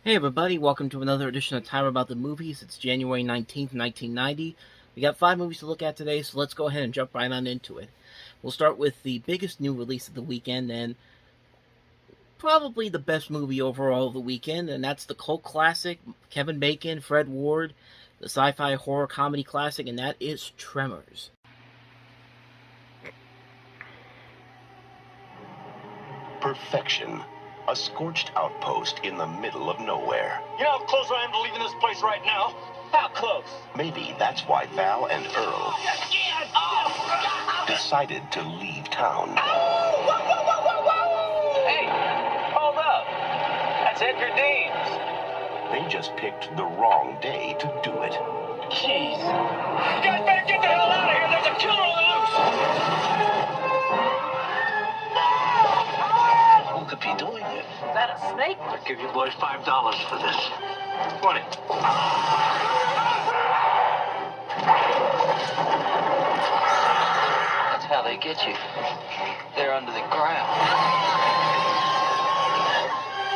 Hey everybody, welcome to another edition of Time About the Movies. It's January 19th, 1990. We got 5 movies to look at today, so let's go ahead and jump right on into it. We'll start with the biggest new release of the weekend, and probably the best movie overall of the weekend, and that's the cult classic, Kevin Bacon, Fred Ward, the sci-fi horror comedy classic, and that is Tremors. Perfection. A scorched outpost in the middle of nowhere. You know how close I am to leaving this place right now? How close? Maybe that's why Val and Earl decided to leave town. Hey, hold up. That's Edgar Deans. They just picked the wrong day to do it. Jeez. You guys better get the hell out of here. There's a killer on the loose. Who could be doing it? Is that a snake? I'll give you boys $5 for this. 20. That's how they get you. They're under the ground.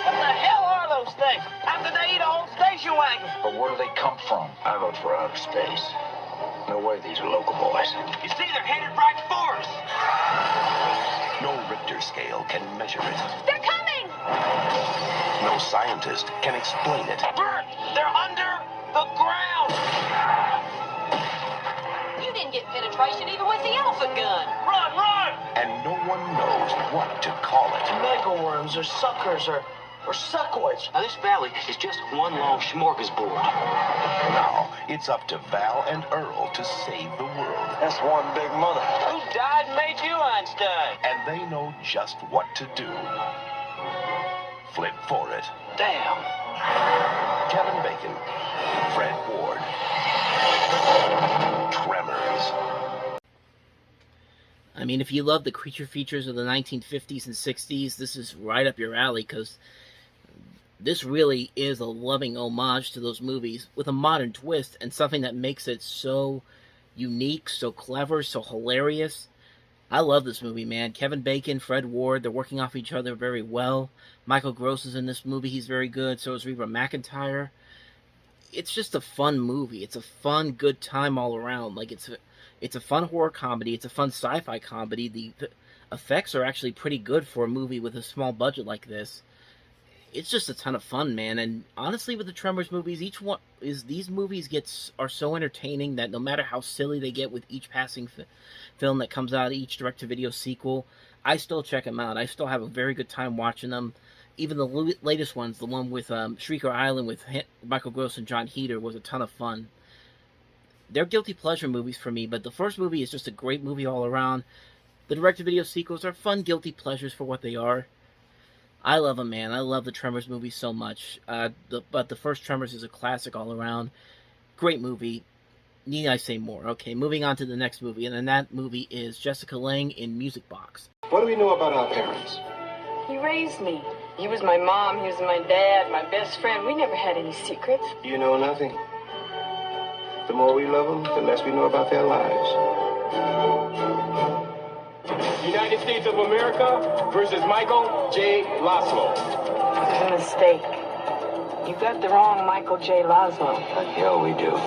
What the hell are those things? How could they eat a whole station wagon? But where do they come from? I vote for outer space. No way these are local boys. You see, they're headed right for us. No Richter scale can measure it. They're coming! No scientist can explain it. Bert, they're under the ground. You didn't get penetration even with the elephant gun. Run, run! And no one knows what to call it. Mega worms or suckers or suckoids. Now, this valley is just one long smorgasbord. Now, it's up to Val and Earl to save the world. That's one big mother. Who died and made you Einstein? And they know just what to do. Flip for it. Damn. Kevin Bacon, Fred Ward, Tremors. I mean, if you love the creature features of the 1950s and 60s, this is right up your alley, because this really is a loving homage to those movies with a modern twist and something that makes it so unique, so clever, so hilarious. I love this movie, man. Kevin Bacon, Fred Ward, they're working off each other very well. Michael Gross is in this movie. He's very good. So is Reba McEntire. It's just a fun movie. It's a fun, good time all around. Like, it's a fun horror comedy. It's a fun sci-fi comedy. The effects are actually pretty good for a movie with a small budget like this. It's just a ton of fun, man. And honestly, with the Tremors movies, these movies are so entertaining that no matter how silly they get with each passing film that comes out, each direct-to-video sequel, I still check them out. I still have a very good time watching them. Even the latest ones, the one with Shrieker Island with Michael Gross and John Heder, was a ton of fun. They're guilty pleasure movies for me, but the first movie is just a great movie all around. The direct-to-video sequels are fun guilty pleasures for what they are. I love them, man. I love the Tremors movies so much. But the first Tremors is a classic all around. Great movie. Need I say more? Okay, moving on to the next movie, and then that movie is Jessica Lange in Music Box. What do we know about our parents? He raised me. He was my mom, he was my dad, my best friend. We never had any secrets. You know nothing. The more we love them, the less we know about their lives. United States of America versus Michael J. Laszlo. It's a mistake. You got the wrong Michael J. Laszlo. The hell we do.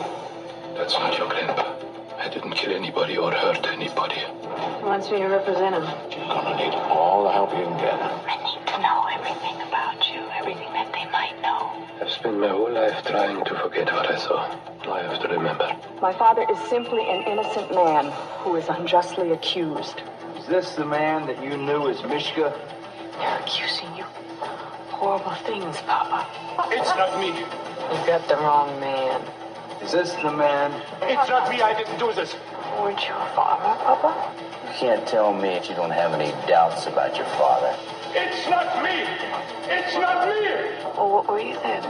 That's not your grandpa. I didn't kill anybody or hurt anybody. He wants me to represent him. You're gonna need all the help you can get. I need to know everything about you, everything that they might know. I've spent my whole life trying to forget what I saw. I have to remember. My father is simply an innocent man who is unjustly accused. Is this the man that you knew as Mishka? They're accusing you. Horrible things, Papa. It's not me. You got the wrong man. Is this the man? It's not me. I didn't do this. Weren't you a father, Papa? You can't tell me if you don't have any doubts about your father. It's not me. It's not me. Well, what were you then?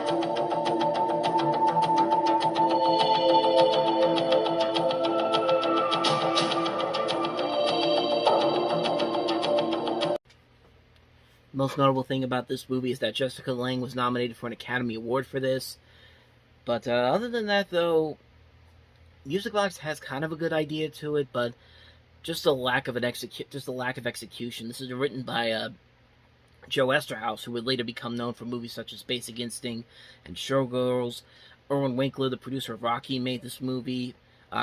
Most notable thing about this movie is that Jessica Lange was nominated for an Academy Award for this. But other than that, though, Music Box has kind of a good idea to it, but just a lack of execution. This is written by Joe Esterhaus, who would later become known for movies such as Basic Instinct and Showgirls. Erwin Winkler, the producer of Rocky, made this movie.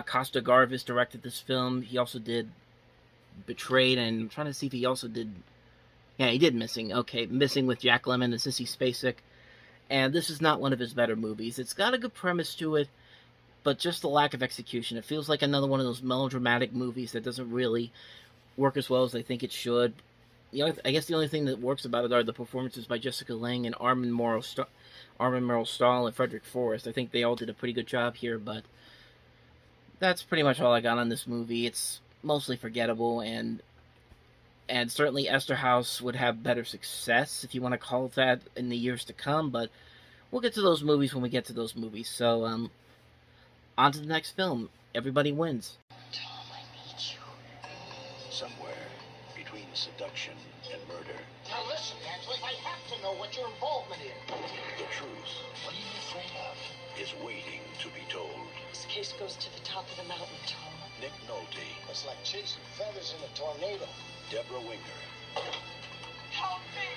Costa Garvis directed this film. He also did Betrayed, and I'm trying to see if he also did... Yeah, he did Missing. Okay, Missing with Jack Lemmon and Sissy Spacek. And this is not one of his better movies. It's got a good premise to it, but just the lack of execution. It feels like another one of those melodramatic movies that doesn't really work as well as I think it should. I guess the only thing that works about it are the performances by Jessica Lange and Armin Merrill Stahl and Frederick Forrest. I think they all did a pretty good job here, but that's pretty much all I got on this movie. It's mostly forgettable, and certainly Esterhaus would have better success, if you want to call it that, in the years to come, but we'll get to those movies when we get to those movies. So, on to the next film. Everybody Wins. Tom, I need you. Somewhere between seduction and murder, Now listen, Angela, I have to know what your involvement is. the truth What are you afraid of? is waiting to be told. This case goes to the top of the mountain, Tom. Nick Nolte, It's like chasing feathers in a tornado. Debra Winger. Help me!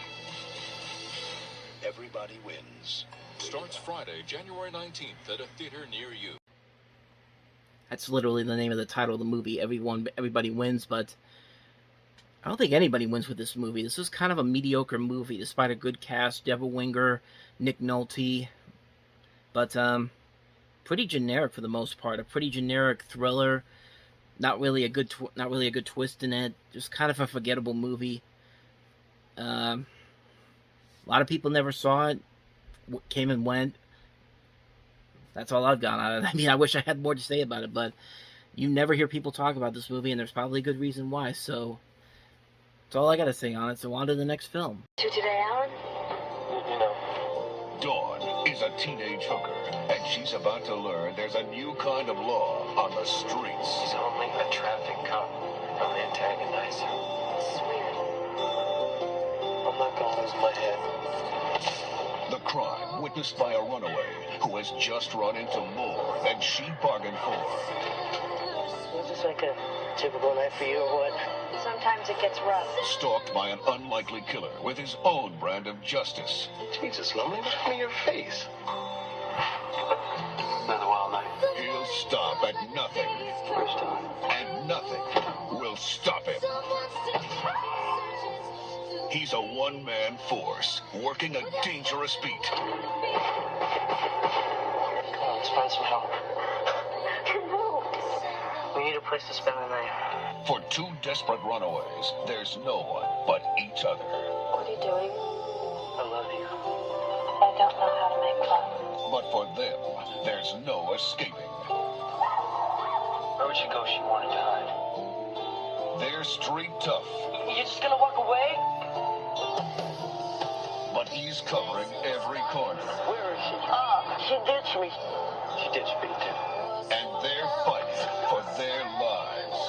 Everybody Wins. Starts Friday, January 19th at a theater near you. That's literally the name of the title of the movie. Everybody Wins, but I don't think anybody wins with this movie. This is kind of a mediocre movie, despite a good cast. Debra Winger, Nick Nolte, but pretty generic for the most part. A pretty generic thriller. Not really a good twist in it. Just kind of a forgettable movie. A lot of people never saw it. Came and went. That's all I've got on it. I mean, I wish I had more to say about it, but you never hear people talk about this movie, and there's probably a good reason why. So that's all I got to say on it. So on to the next film. To today, Alan? You know. Dawn is a teenage hooker, and she's about to learn there's a new kind of law on the streets. He's only a traffic cop. Probably antagonize him. This is weird. I'm not gonna lose my head. The crime witnessed by a runaway who has just run into more than she bargained for. Was this like a typical night for you or what? Sometimes it gets rough. Stalked by an unlikely killer with his own brand of justice. Jesus, Lumley, look me your face. Another wild night. He'll stop at nothing, First time. and nothing will stop him. He's a one-man force, working a dangerous beat. Come on, let's find some help. We need a place to spend the night. For two desperate runaways, there's no one but each other. What are you doing? I love you. I don't know how to make love. But for them, there's no escaping. Where would she go if she wanted to hide? They're street tough, You're just gonna walk away? but he's covering every corner. Where is she? She ditched me. She ditched me too. And they're fighting for their lives.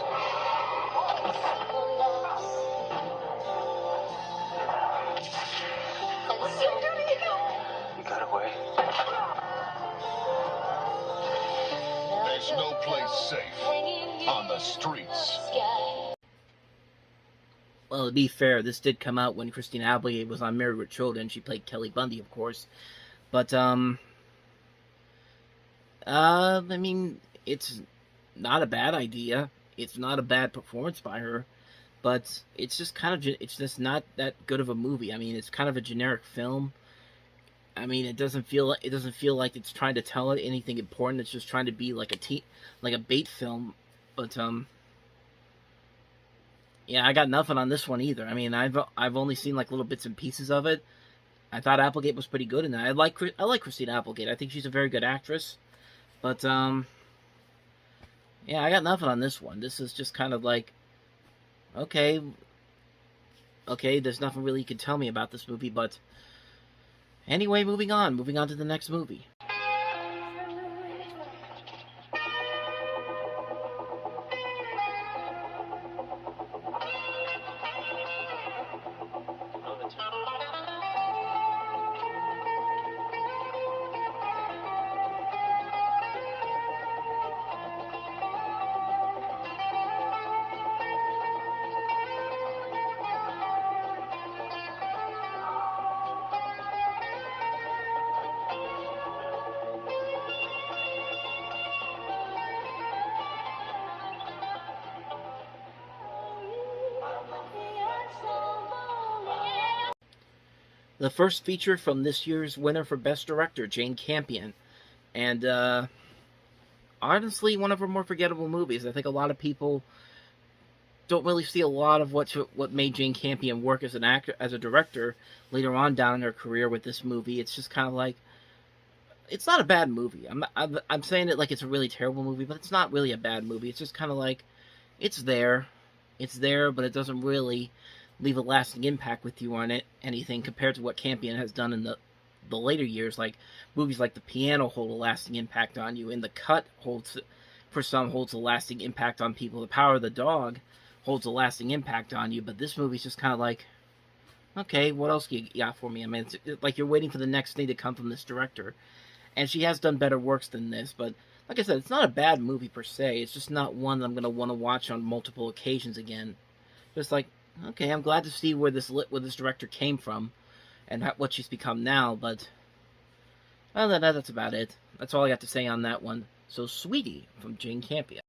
You got away. There's no place safe on the streets. Well, to be fair, this did come out when Christina Applegate was on Married with Children. She played Kelly Bundy, of course. But, I mean, it's not a bad idea. It's not a bad performance by her. But it's just it's just not that good of a movie. I mean, it's kind of a generic film. I mean, it doesn't feel like it's trying to tell anything important. It's just trying to be like a bait film. But, yeah, I got nothing on this one either. I mean, I've only seen like little bits and pieces of it. I thought Applegate was pretty good in that. I like Christina Applegate. I think she's a very good actress. But yeah, I got nothing on this one. This is just kind of like, okay, there's nothing really you can tell me about this movie. But anyway, moving on to the next movie. the first feature from this year's winner for Best Director, Jane Campion. And honestly, one of her more forgettable movies. I think a lot of people don't really see a lot of what made Jane Campion work as an actor, as a director, later on down in her career with this movie. It's just kind of like, it's not a bad movie. I'm saying it like it's a really terrible movie, but it's not really a bad movie. It's just kind of like, it's there, but it doesn't really leave a lasting impact with you on it, anything compared to what Campion has done in the later years. Like movies like The Piano hold a lasting impact on you, and The Cut holds a lasting impact on people. The Power of the Dog holds a lasting impact on you, but this movie's just kind of like, okay, what else you got for me? I mean, it's like you're waiting for the next thing to come from this director, and she has done better works than this, but like I said, it's not a bad movie per se. It's just not one that I'm going to want to watch on multiple occasions again. Just like, okay, I'm glad to see where this director came from and what she's become now, but other than that, that's about it. That's all I got to say on that one. So, Sweetie from Jane Campion.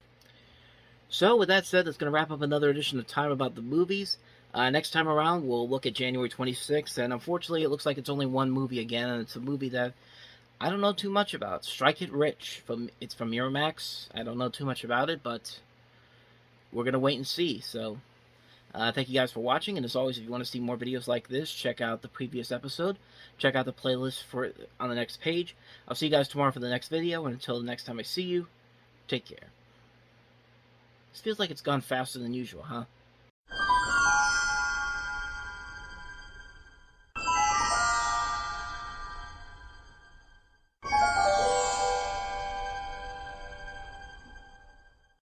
So, with that said, that's going to wrap up another edition of Time About the Movies. Next time around, we'll look at January 26th, and unfortunately, it looks like it's only one movie again, and it's a movie that I don't know too much about. Strike It Rich. It's from Miramax. I don't know too much about it, but we're going to wait and see. So, thank you guys for watching, and as always, if you want to see more videos like this, check out the previous episode. Check out the playlist on the next page. I'll see you guys tomorrow for the next video, and until the next time I see you, take care. This feels like it's gone faster than usual, huh?